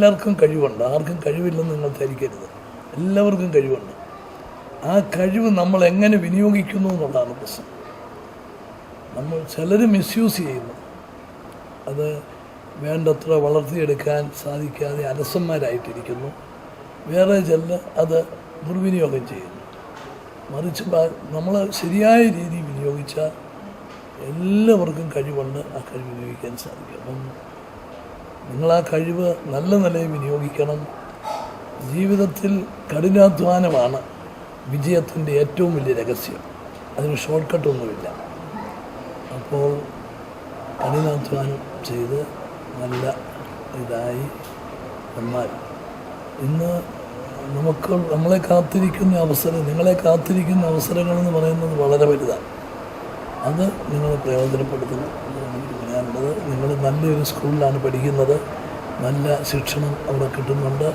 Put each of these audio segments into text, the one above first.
എല്ലാവർക്കും കഴിവുണ്ട്, ആർക്കും കഴിവില്ലെന്ന് നിങ്ങൾ ധരിക്കരുത്. എല്ലാവർക്കും കഴിവുണ്ട്. ആ കഴിവ് നമ്മൾ എങ്ങനെ വിനിയോഗിക്കുന്നു എന്നുള്ളതാണ് പ്രശ്നം. നമ്മൾ ചിലർ മിസ്യൂസ് ചെയ്യുന്നു, അത് വേണ്ടത്ര വളർത്തിയെടുക്കാൻ സാധിക്കാതെ അലസന്മാരായിട്ടിരിക്കുന്നു. വേറെ ചിലർ അത് ദുർവിനിയോഗം ചെയ്യുന്നു. മറിച്ച് നമ്മൾ ശരിയായ രീതിയിൽ വിനിയോഗിച്ചാൽ എല്ലാവർക്കും കഴിവുണ്ട്, ആ കഴിവ് വിനിയോഗിക്കാൻ സാധിക്കും. അപ്പം നിങ്ങൾ ആ കഴിവ് നല്ല നിലയിൽ വിനിയോഗിക്കണം. ജീവിതത്തിൽ കഠിനാധ്വാനമാണ് വിജയത്തിൻ്റെ ഏറ്റവും വലിയ രഹസ്യം. അതിന് ഷോർട്ട് കട്ടൊന്നുമില്ല. അപ്പോൾ കഠിനാധ്വാനം ചെയ്ത് നല്ല ഇതായി വന്നാൽ ഇന്ന് നമ്മളെ കാത്തിരിക്കുന്ന അവസരം, നിങ്ങളെ കാത്തിരിക്കുന്ന അവസരങ്ങളെന്ന് പറയുന്നത് വളരെ വലുതാണ്. അത് നിങ്ങൾ പ്രയോജനപ്പെടുത്തണം എന്നാണ് എനിക്ക് പറയാനുള്ളത്. നിങ്ങൾ നല്ലൊരു സ്കൂളിലാണ് പഠിക്കുന്നത്, നല്ല ശിക്ഷണം അവിടെ കിട്ടുന്നുണ്ട്,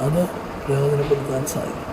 അത് പ്രയോജനപ്പെടുത്താൻ സാധിക്കും.